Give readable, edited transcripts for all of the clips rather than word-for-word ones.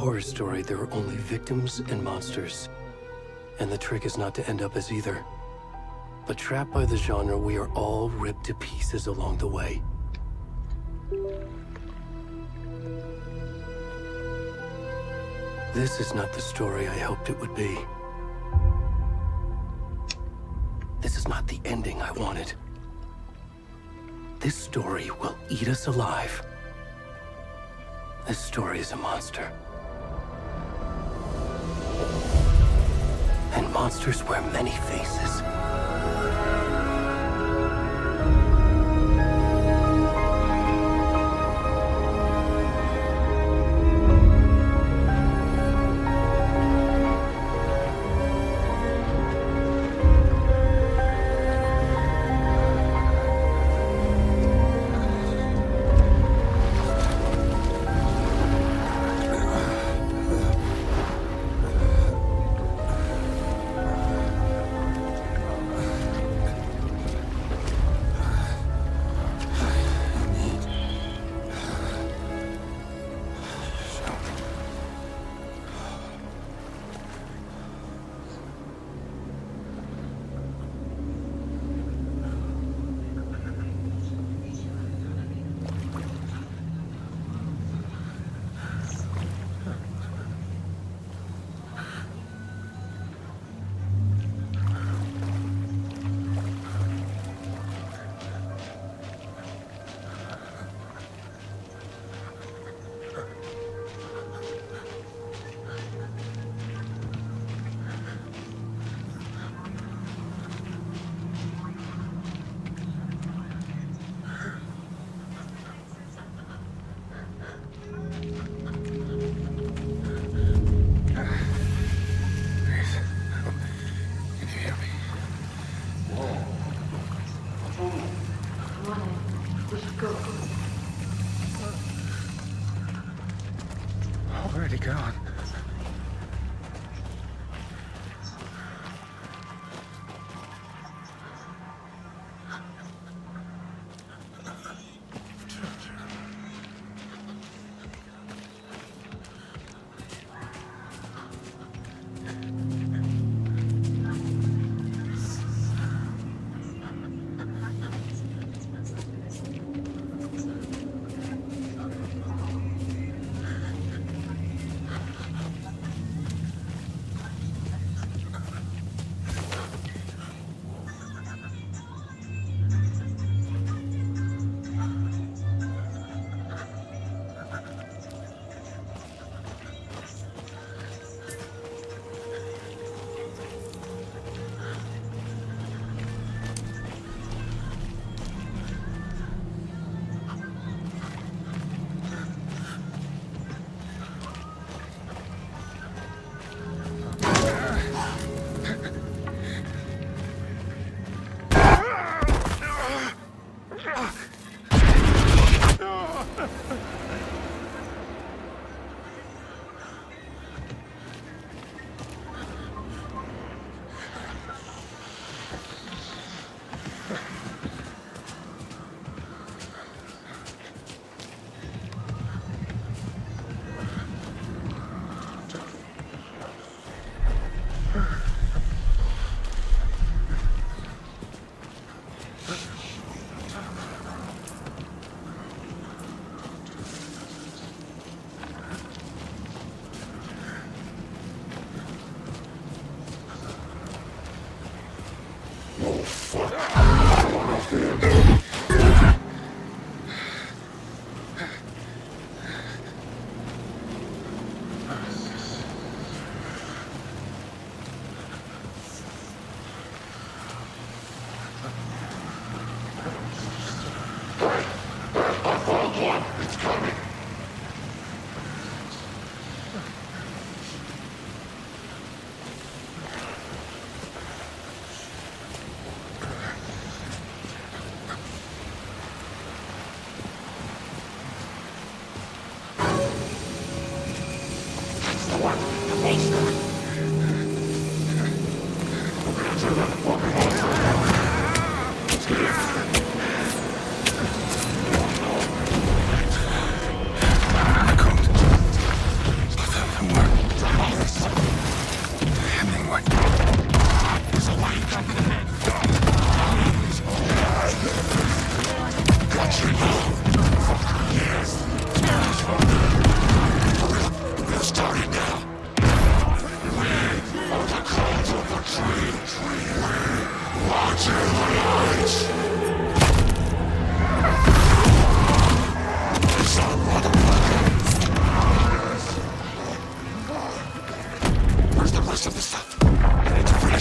horror story, there are only victims and monsters. And the trick is not to end up as either. But trapped by the genre, we are all ripped to pieces along the way. This is not the story I hoped it would be. This is not the ending I wanted. This story will eat us alive. This story is a monster. And monsters wear many faces. Already gone.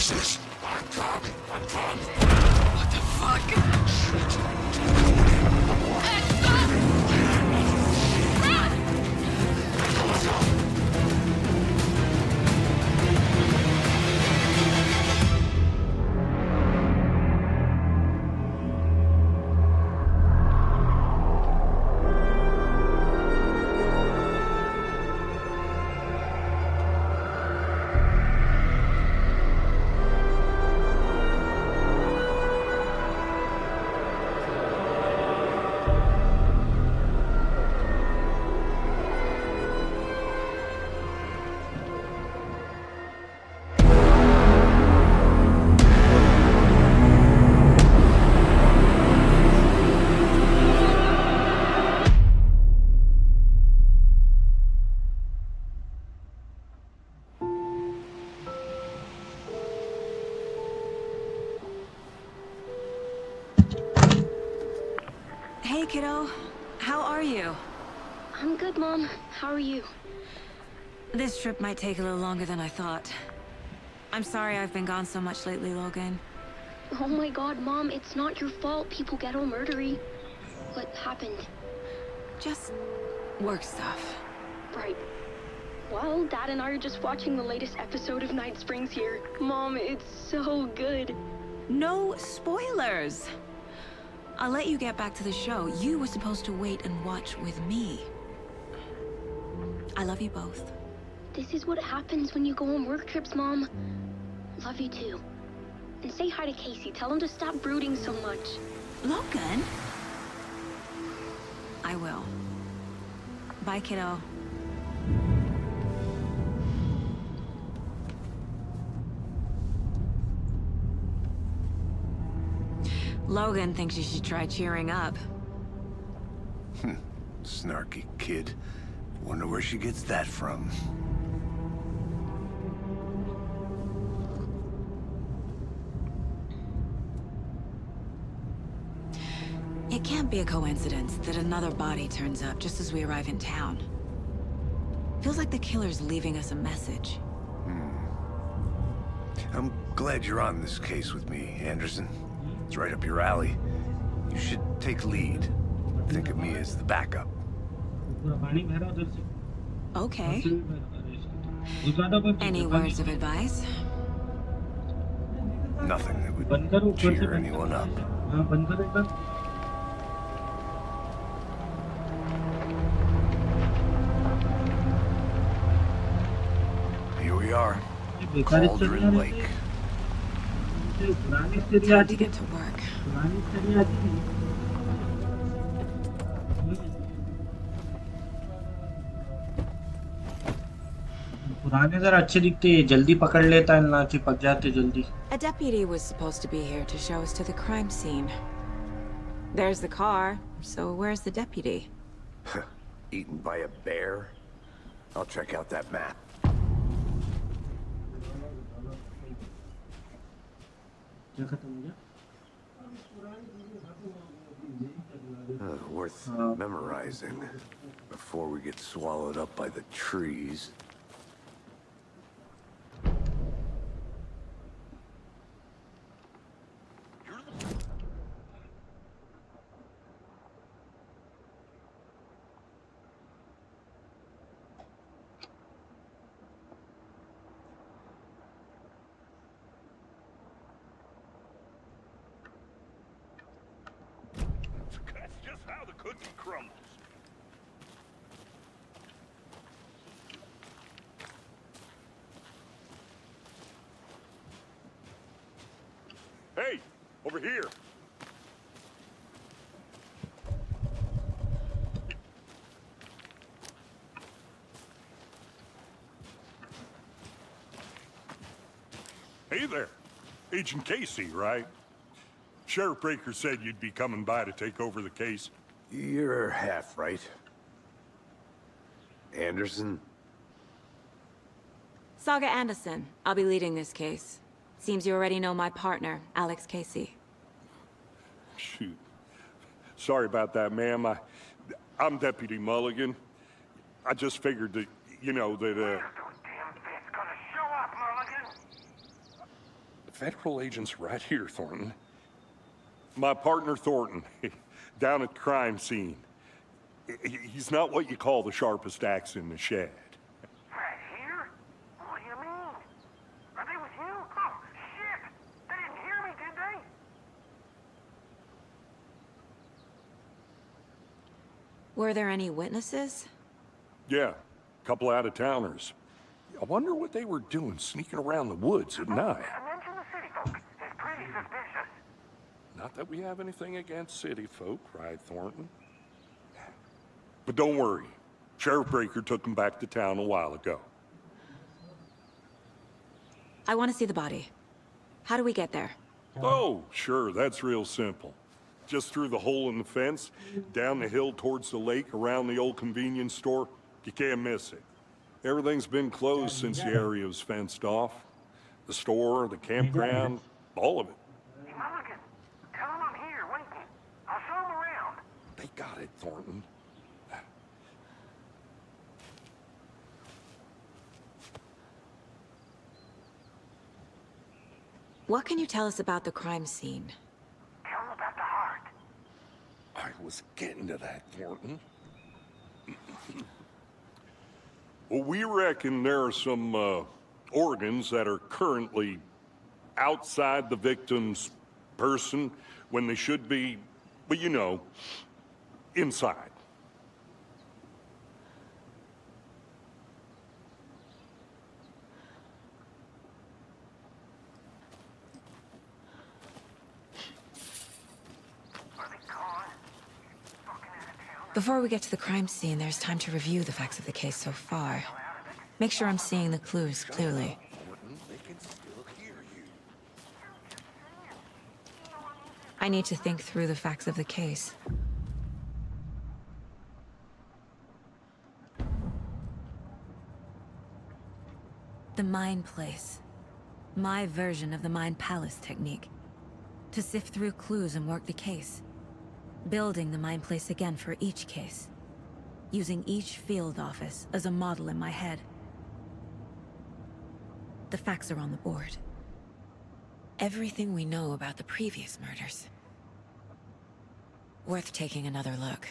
pieces. What the fuck? Hey, kiddo. How are you? I'm good, Mom. How are you? This trip might take a little longer than I thought. I'm sorry I've been gone so much lately, Logan. Oh my god, Mom, it's not your fault people get all murdery. What happened? Just work stuff. Right. Well, Dad and I are just watching the latest episode of Night Springs here. Mom, it's so good. No spoilers! I'll let you get back to the show. You were supposed to wait and watch with me. I love you both. This is what happens when you go on work trips, Mom. Love you too. And say hi to Casey. Tell him to stop brooding so much. Logan? I will. Bye, kiddo. Logan thinks you should try cheering up. Snarky kid. Wonder where she gets that from. It can't be a coincidence that another body turns up just as we arrive in town. Feels like the killer's leaving us a message. I'm glad you're on this case with me, Anderson. It's right up your alley. You should take lead. Think of me as the backup. Okay. Any words of advice? Nothing that would cheer anyone up. Here we are. Cauldron Lake. Time to get to work. पुराने जरा अच्छे दिखते हैं जल्दी पकड़ लेता है ना चिपक जाते जल्दी A deputy was supposed to be here to show us to the crime scene. There's the car, so where's the deputy? Eaten by a bear? I'll check out that map. Worth memorizing before we get swallowed up by the trees. That's just how the cookie crumbles. Hey, over here. Hey there. Agent Casey, right? Sheriff Breaker said you'd be coming by to take over the case. You're half right. Anderson? Saga Anderson. I'll be leading this case. Seems you already know my partner, Alex Casey. Shoot. Sorry about that, ma'am. I'm Deputy Mulligan. I just figured that, Federal agent's right here, Thornton. My partner, Thornton, down at the crime scene. He's not what you call the sharpest axe in the shed. Right here? What do you mean? Are they with you? Oh, shit! They didn't hear me, did they? Were there any witnesses? Yeah, a couple out-of-towners. I wonder what they were doing sneaking around the woods at night. Mention the city folk. It's pretty suspicious. Not that we have anything against city folk, cried Thornton. But don't worry. Sheriff Breaker took them back to town a while ago. I want to see the body. How do we get there? Oh, sure, that's real simple. Just through the hole in the fence, down the hill towards the lake, around the old convenience store. You can't miss it. Everything's been closed since the area was fenced off. The store, the campground, all of it. Hey, Mulligan, tell them I'm here, waiting. I'll show them around. They got it, Thornton. What can you tell us about the crime scene? Tell them about the heart. I was getting to that, Thornton. Well, we reckon there are some organs that are currently outside the victim's person when they should be, well, you know, inside. Are they gone? Fucking out of town. Before we get to the crime scene, there's time to review the facts of the case so far. Make sure I'm seeing the clues clearly. Thornton, they can still hear you. I need to think through the facts of the case. The Mind Place. My version of the Mind Palace technique. To sift through clues and work the case. Building the Mind Place again for each case. Using each field office as a model in my head. The facts are on the board. Everything we know about the previous murders. Worth taking another look.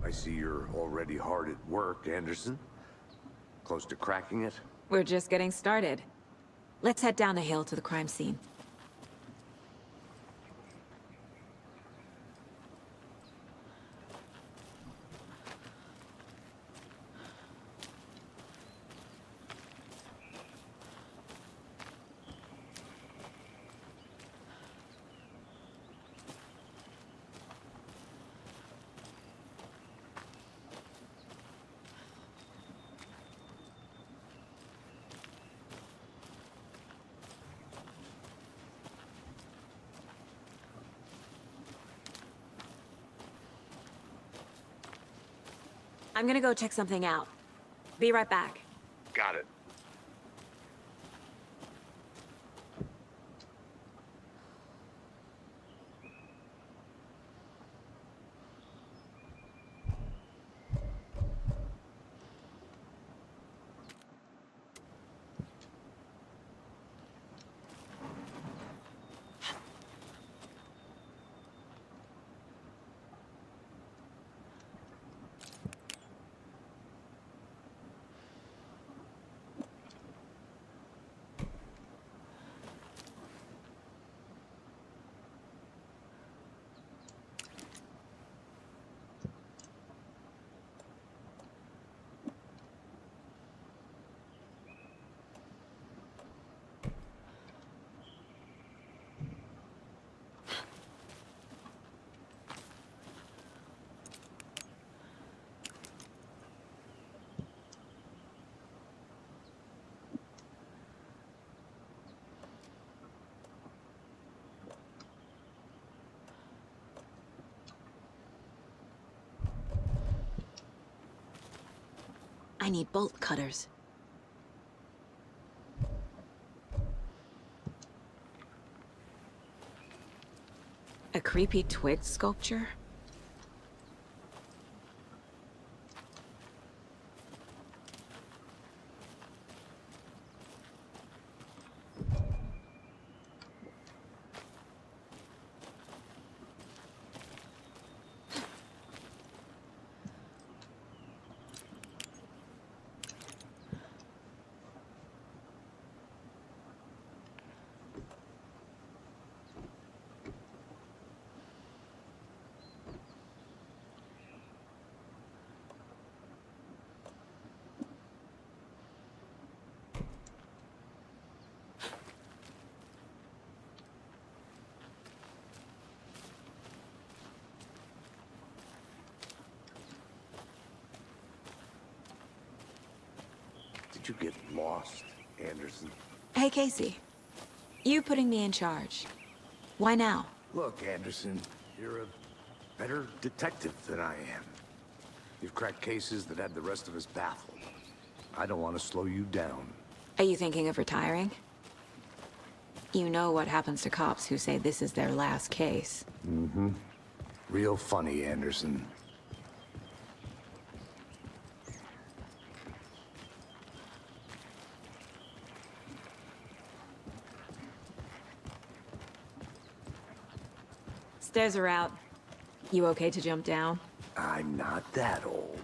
I see you're already hard at work, Anderson. Close to cracking it? We're just getting started. Let's head down the hill to the crime scene. I'm gonna go check something out. Be right back. Got it. I need bolt cutters. A creepy twig sculpture? Did you get lost, Anderson? Hey, Casey. You putting me in charge. Why now? Look, Anderson, you're a better detective than I am. You've cracked cases that had the rest of us baffled. I don't want to slow you down. Are you thinking of retiring? You know what happens to cops who say this is their last case. Mm-hmm. Real funny, Anderson. Stairs are out. You okay to jump down? I'm not that old.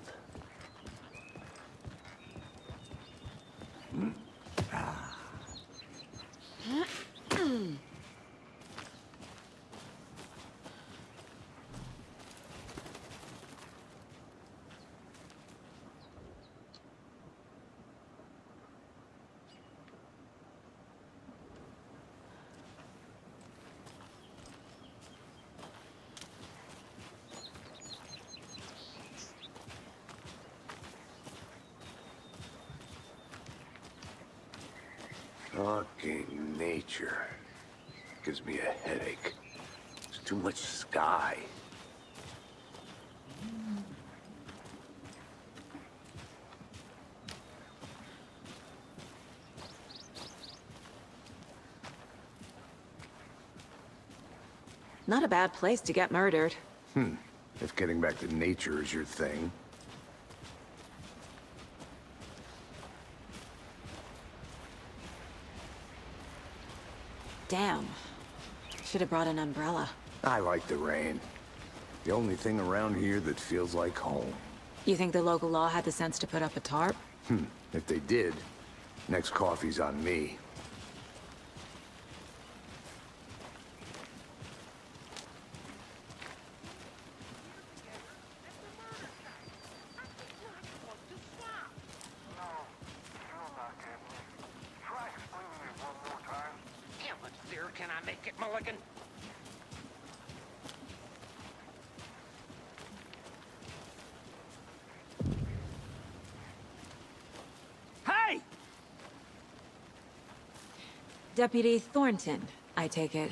Fucking nature. Gives me a headache. There's too much sky. Not a bad place to get murdered. If getting back to nature is your thing. Damn. Should have brought an umbrella. I like the rain. The only thing around here that feels like home. You think the local law had the sense to put up a tarp? If they did, next coffee's on me. Can I make it, Mulligan? Hey! Deputy Thornton, I take it.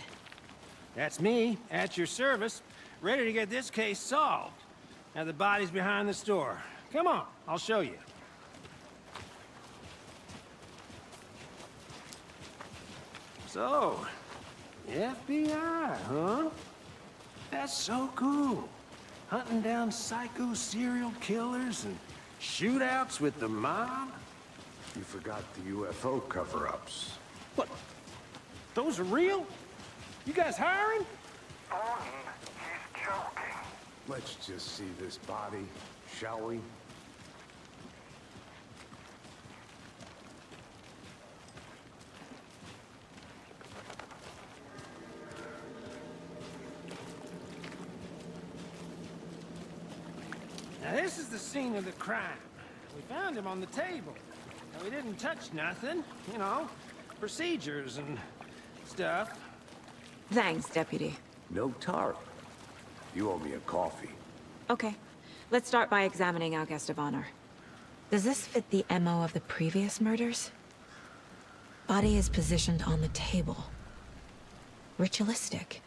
That's me, at your service, ready to get this case solved. Now the body's behind the store. Come on, I'll show you. So, FBI, huh? That's so cool. Hunting down psycho serial killers and shootouts with the mob? You forgot the UFO cover-ups. What? Those are real? You guys hiring? Thornton, he's joking. Let's just see this body, shall we? Now this is the scene of the crime. We found him on the table. Now we didn't touch nothing, you know, procedures and stuff. Thanks, Deputy. No tarp. You owe me a coffee. Okay. Let's start by examining our guest of honor. Does this fit the MO of the previous murders? Body is positioned on the table. Ritualistic.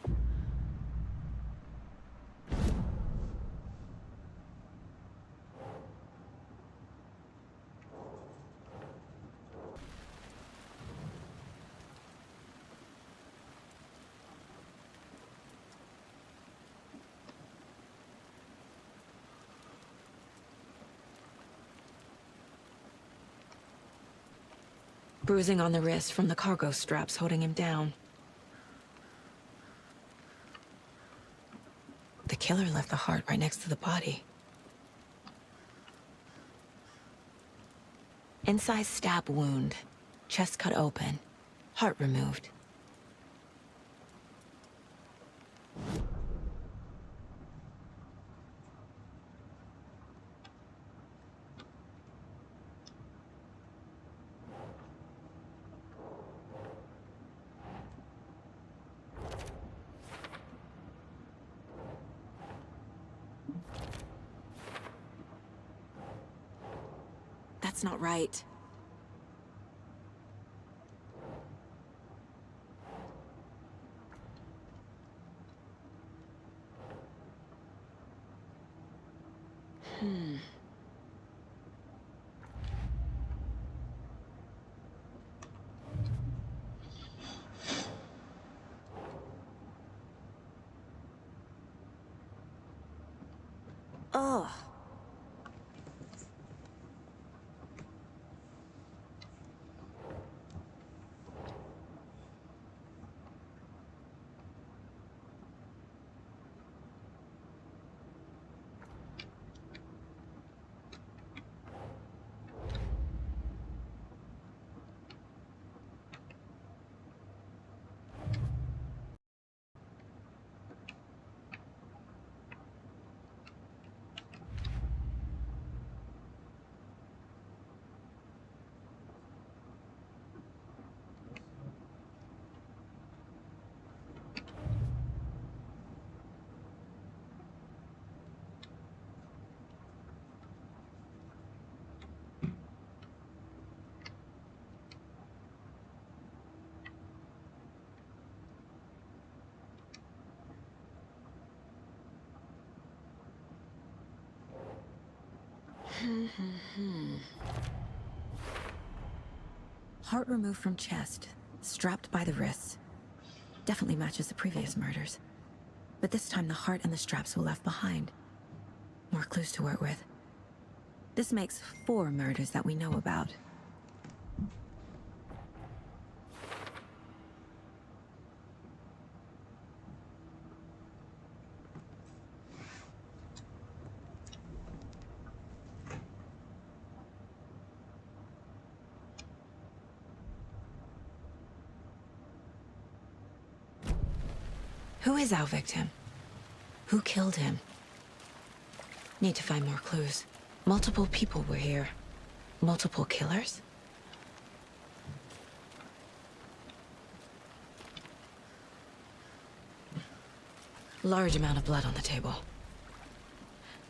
Bruising on the wrist from the cargo straps holding him down. The killer left the heart right next to the body. Incised stab wound. Chest cut open. Heart removed. That's not right. Ugh. Heart removed from chest, strapped by the wrists. Definitely matches the previous murders. But this time the heart and the straps were left behind. More clues to work with. This makes 4 murders that we know about. Who is our victim? Who killed him? Need to find more clues. Multiple people were here. Multiple killers? Large amount of blood on the table.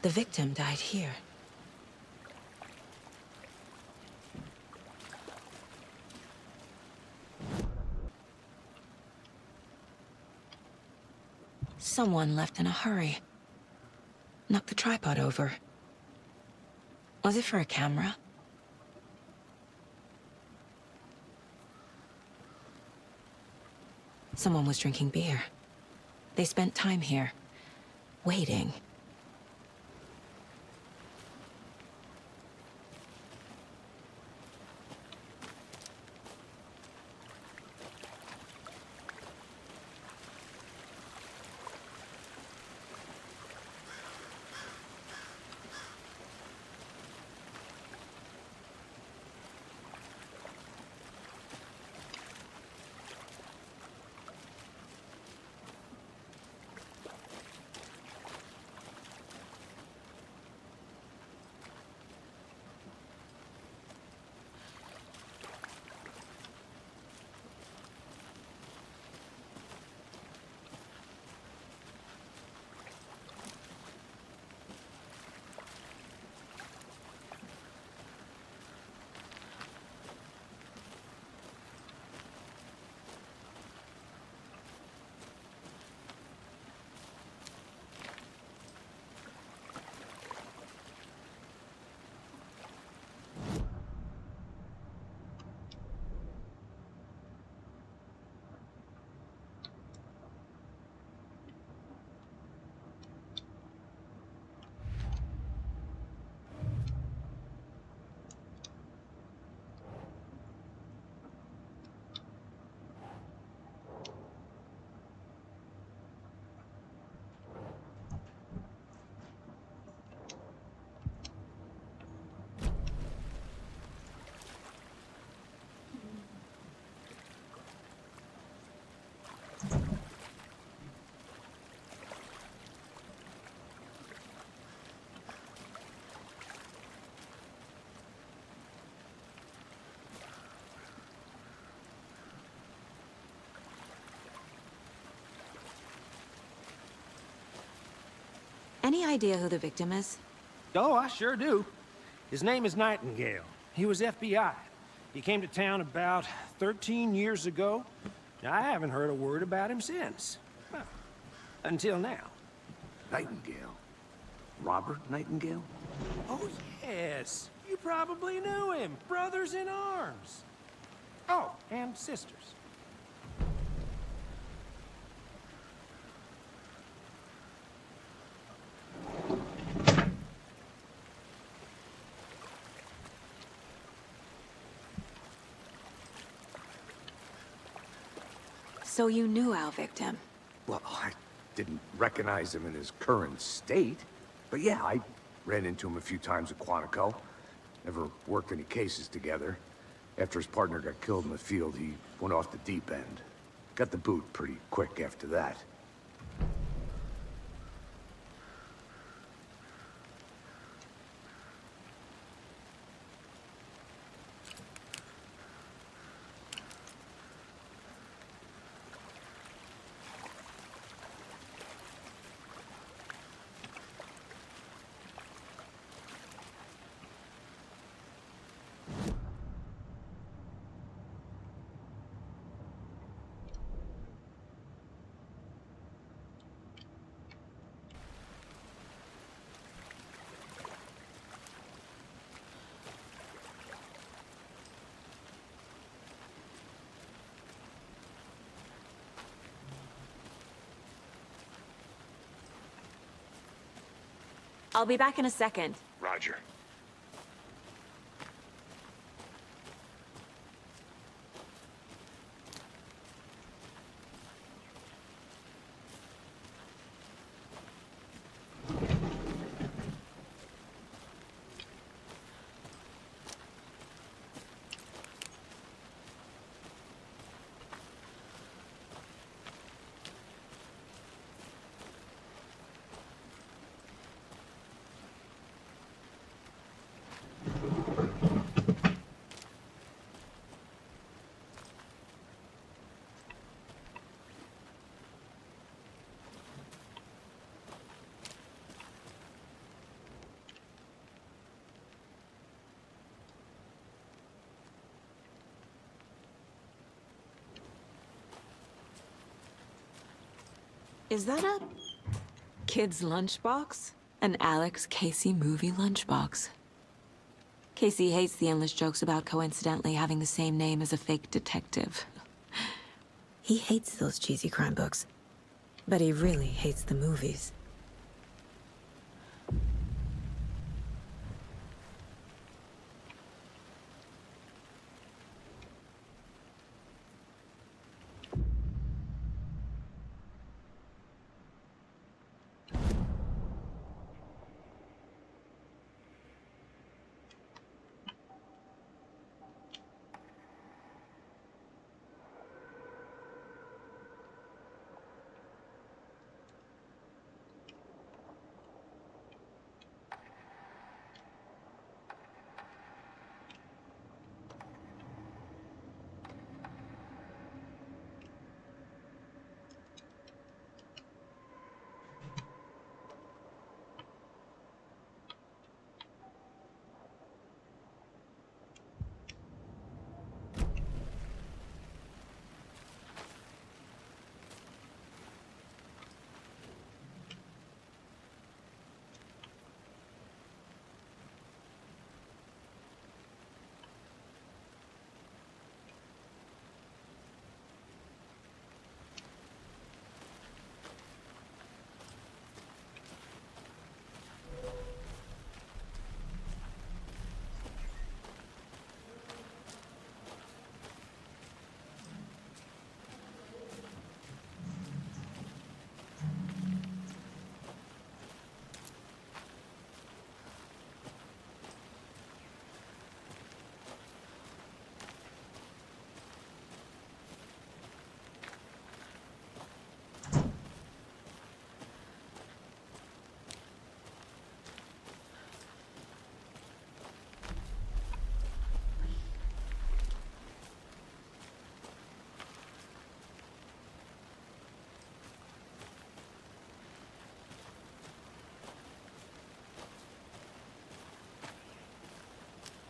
The victim died here. Someone left in a hurry. Knocked the tripod over. Was it for a camera? Someone was drinking beer. They spent time here, waiting. Any idea who the victim is? Oh, I sure do. His name is Nightingale. He was FBI. He came to town about 13 years ago. I haven't heard a word about him since. Well, until now. Nightingale? Robert Nightingale? Oh, yes. You probably knew him. Brothers in arms. Oh, and sisters. So you knew our victim? Well, I didn't recognize him in his current state. But yeah, I ran into him a few times at Quantico. Never worked any cases together. After his partner got killed in the field, he went off the deep end. Got the boot pretty quick after that. I'll be back in a second. Roger. Is that a kid's lunchbox? An Alex Casey movie lunchbox. Casey hates the endless jokes about coincidentally having the same name as a fake detective. He hates those cheesy crime books, but he really hates the movies.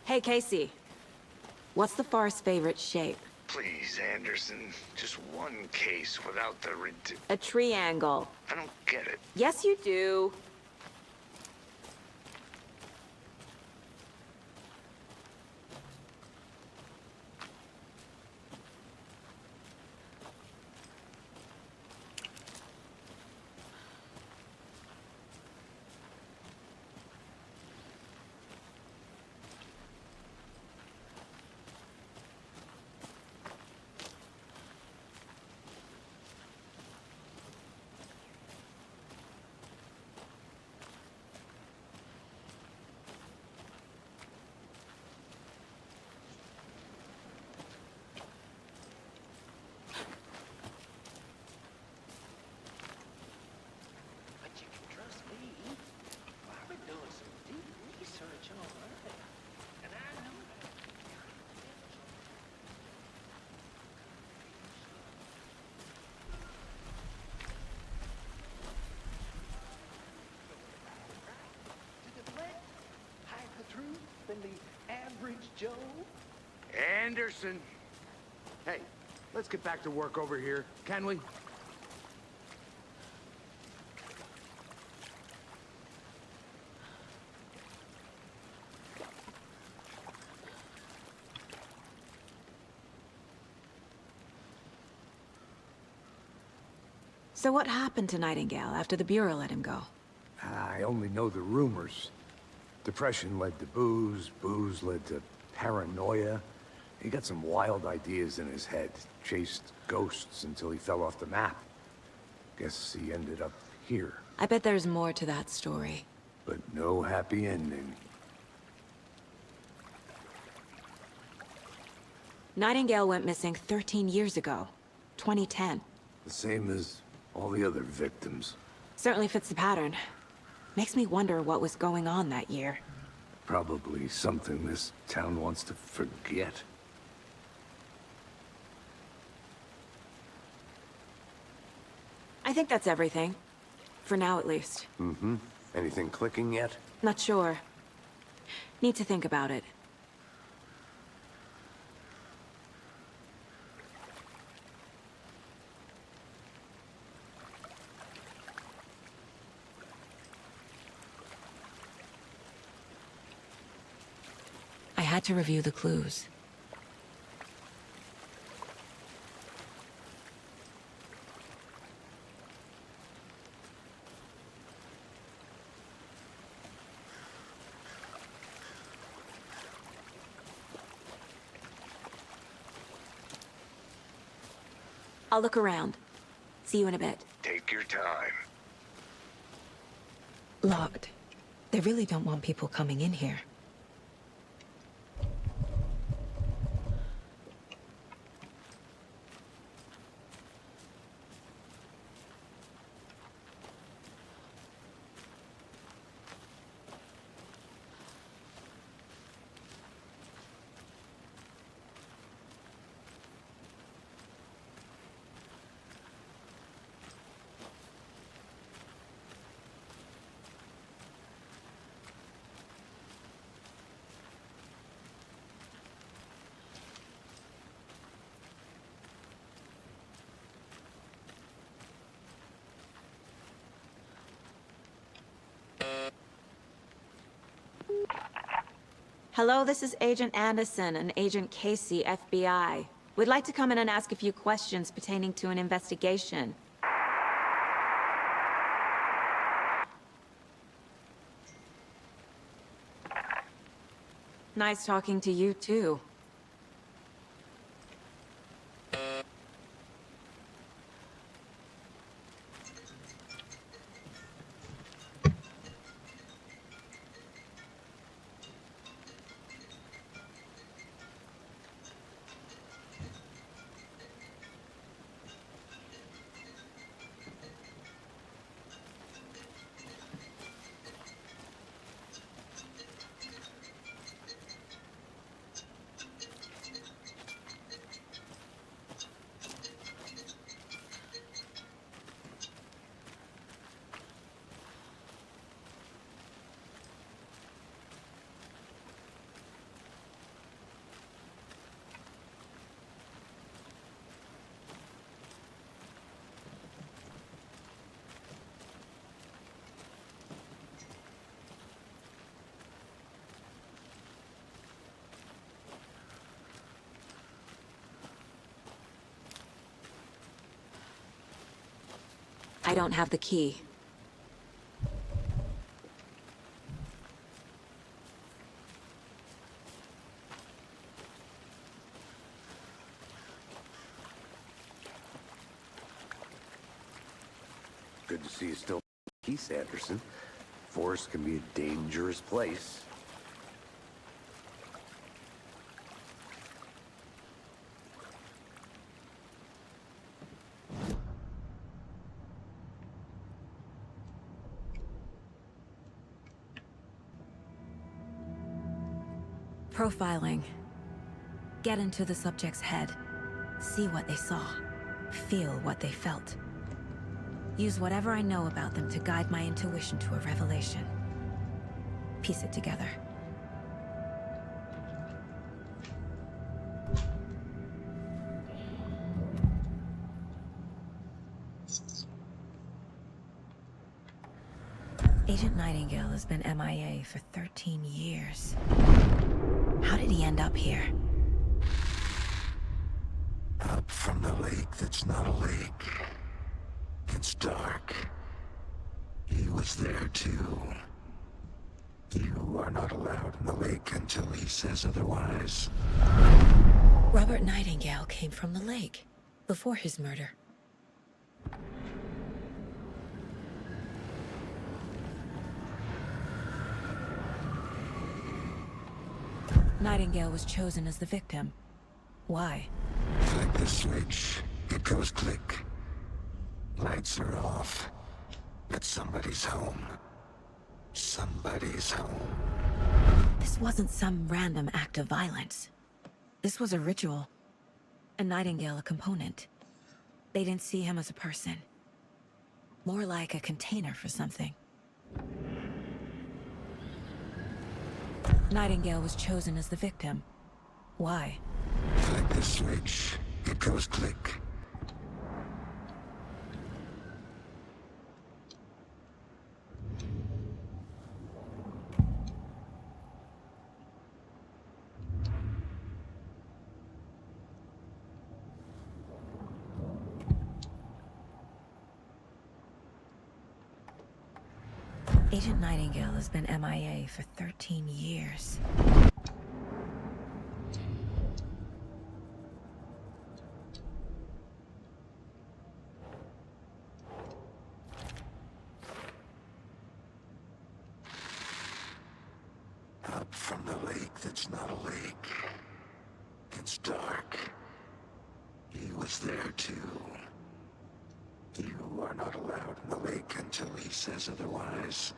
Hey, Casey. What's the far's favorite shape? Please, Anderson. Just one case without the A triangle. I don't get it. Yes, you do. But you can trust me. I've been doing some deep research on her. And I know that. To deflect, hide the truth than the average Joe. Anderson! Hey, let's get back to work over here, can we? So what happened to Nightingale after the Bureau let him go? I only know the rumors. Depression led to booze, booze led to paranoia. He got some wild ideas in his head, chased ghosts until he fell off the map. Guess he ended up here, I bet there's more to that story. but no happy ending. Nightingale went missing 13 years ago. 2010. The same as all the other victims. Certainly fits the pattern. Makes me wonder what was going on that year. Probably something this town wants to forget. I think that's everything. For now, at least. Mm-hmm. Anything clicking yet? Not sure. Need to think about it. I had to review the clues. I'll look around. See you in a bit. Take your time. Locked. They really don't want people coming in here. Hello, this is Agent Anderson and Agent Casey, FBI. We'd like to come in and ask a few questions pertaining to an investigation. Nice talking to you, too. I don't have the key. Good to see you still in peace, Anderson. Forest can be a dangerous place. Profiling. Get into the subject's head. See what they saw. Feel what they felt. Use whatever I know about them to guide my intuition to a revelation. Piece it together. Agent Nightingale has been MIA for 13 years. How did he end up here? Up from the lake that's not a lake. It's dark. He was there too. You are not allowed in the lake until he says otherwise. Robert Nightingale came from the lake before his murder. Nightingale was chosen as the victim. Why? Like the switch, it goes click. Lights are off. But somebody's home. Somebody's home. This wasn't some random act of violence. This was a ritual. And Nightingale a component. They didn't see him as a person. More like a container for something. Nightingale was chosen as the victim. Why? Like the switch, it goes click. Agent Nightingale has been MIA for 13 years. Up from the lake that's not a lake. It's dark. He was there too. You are not allowed in the lake until he says otherwise.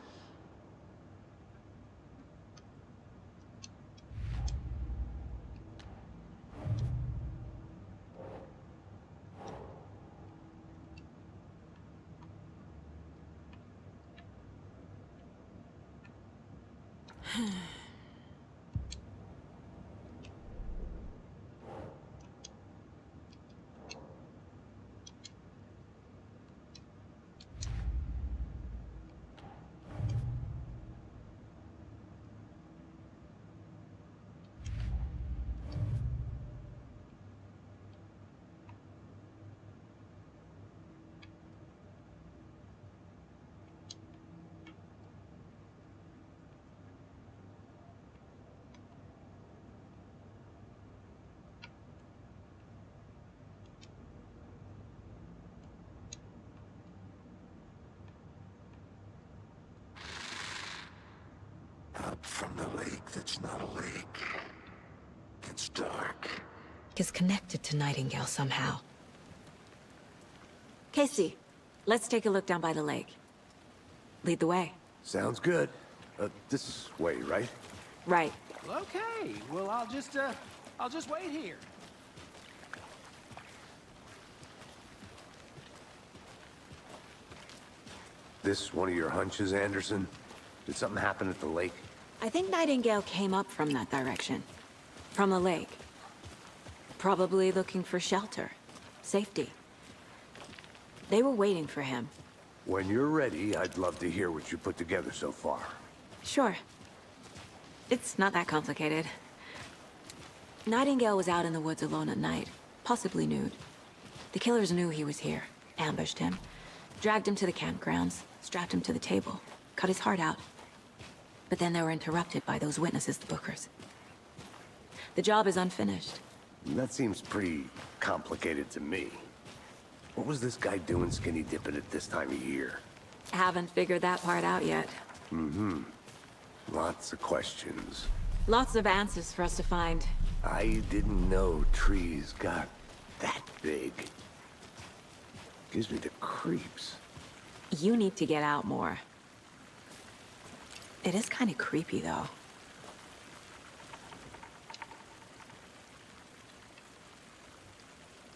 Up from the lake that's not a lake. It's dark. Is connected to Nightingale somehow. Casey, let's take a look down by the lake. Lead the way. Sounds good. This way, right? Right. Okay, well, I'll just wait here. This one of your hunches, Anderson? Did something happen at the lake? I think Nightingale came up from that direction. From the lake. Probably looking for shelter. Safety. They were waiting for him. When you're ready, I'd love to hear what you put together so far. Sure. It's not that complicated. Nightingale was out in the woods alone at night, possibly nude. The killers knew he was here, ambushed him, Dragged him to the campgrounds, strapped him to the table, cut his heart out. But then they were interrupted by those witnesses, the Bookers. The job is unfinished. That seems pretty complicated to me. What was this guy doing skinny dipping at this time of year? Haven't figured that part out yet. Lots of questions. Lots of answers for us to find. I didn't know trees got that big. Gives me the creeps. You need to get out more. It is kind of creepy, though.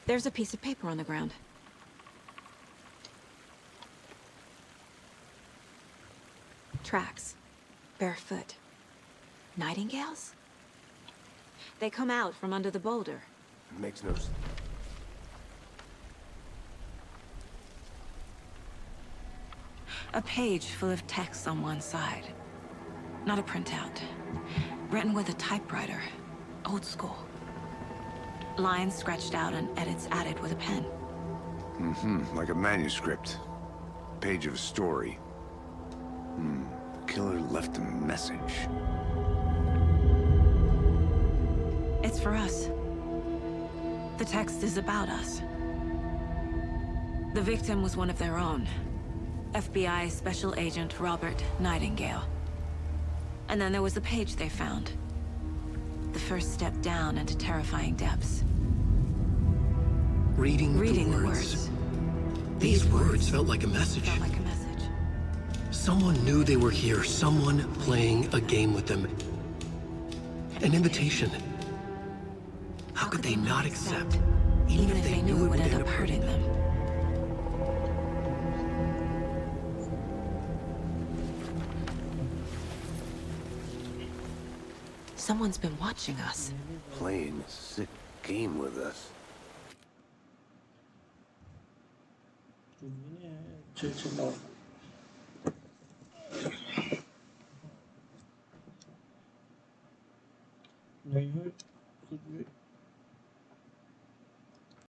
There's a piece of paper on the ground. Tracks. Barefoot. Nightingales? They come out from under the boulder. It makes no sense. A page full of text on one side. Not a printout. Written with a typewriter. Old school. Lines scratched out and edits added with a pen. Like a manuscript. Page of a story. Killer left a message. It's for us. The text is about us. The victim was one of their own. FBI Special Agent Robert Nightingale. And then there was the page they found. The first step down into terrifying depths. Reading the words. These words felt like a message. Felt like a message. Someone knew they were here, someone playing a game with them. An invitation. How could they not accept, even if they knew it would end up hurting them? Someone's been watching us. Playing a sick game with us. अच्छे अच्छे